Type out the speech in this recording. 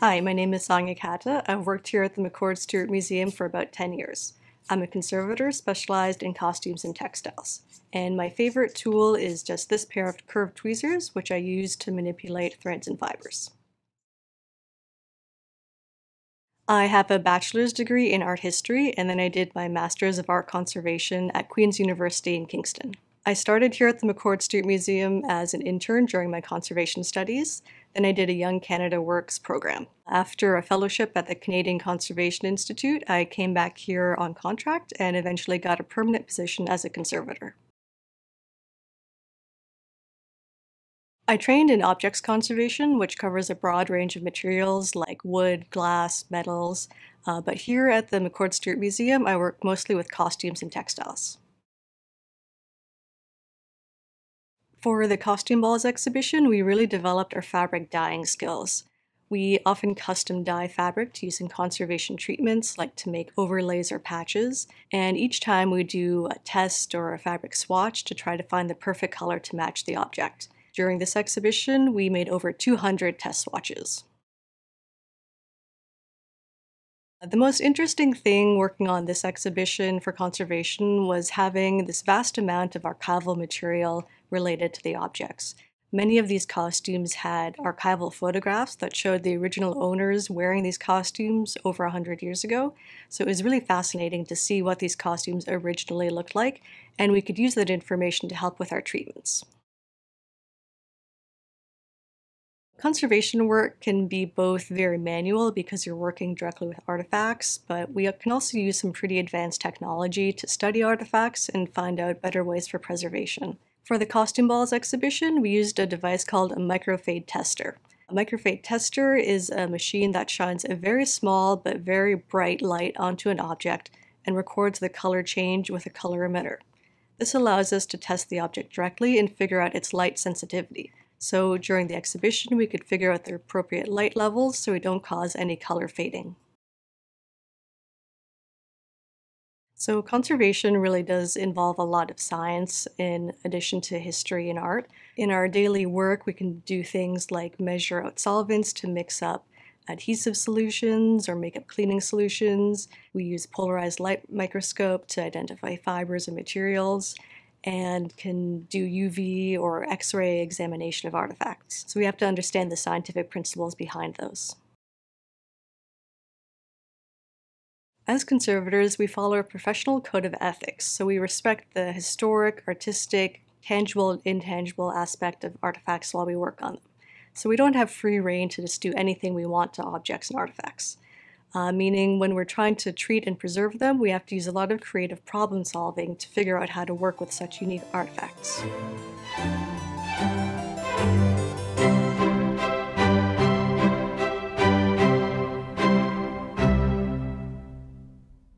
Hi, my name is Sonia Kata. I've worked here at the McCord Stewart Museum for about 10 years. I'm a conservator specialized in costumes and textiles. And my favorite tool is just this pair of curved tweezers, which I use to manipulate threads and fibers. I have a bachelor's degree in art history, and then I did my master's of art conservation at Queen's University in Kingston. I started here at the McCord Stewart Museum as an intern during my conservation studies. Then I did a Young Canada Works program. After a fellowship at the Canadian Conservation Institute, I came back here on contract and eventually got a permanent position as a conservator. I trained in objects conservation, which covers a broad range of materials like wood, glass, metals, but here at the McCord Stewart Museum, I work mostly with costumes and textiles. For the Costume Balls exhibition, we really developed our fabric dyeing skills. We often custom dye fabric using conservation treatments like to make overlays or patches, and each time we do a test or a fabric swatch to try to find the perfect color to match the object. During this exhibition, we made over 200 test swatches. The most interesting thing working on this exhibition for conservation was having this vast amount of archival material related to the objects. Many of these costumes had archival photographs that showed the original owners wearing these costumes over 100 years ago, so it was really fascinating to see what these costumes originally looked like, and we could use that information to help with our treatments. Conservation work can be both very manual because you're working directly with artifacts, but we can also use some pretty advanced technology to study artifacts and find out better ways for preservation. For the Costume Balls exhibition, we used a device called a microfade tester. A microfade tester is a machine that shines a very small but very bright light onto an object and records the color change with a color emitter. This allows us to test the object directly and figure out its light sensitivity. So during the exhibition, we could figure out the appropriate light levels so we don't cause any color fading. So conservation really does involve a lot of science in addition to history and art. In our daily work, we can do things like measure out solvents to mix up adhesive solutions or makeup cleaning solutions. We use polarized light microscope to identify fibers and materials, and can do UV or X-ray examination of artifacts. So we have to understand the scientific principles behind those. As conservators, we follow a professional code of ethics, so we respect the historic, artistic, tangible, and intangible aspect of artifacts while we work on them. So we don't have free rein to just do anything we want to objects and artifacts. Meaning when we're trying to treat and preserve them, we have to use a lot of creative problem solving to figure out how to work with such unique artifacts.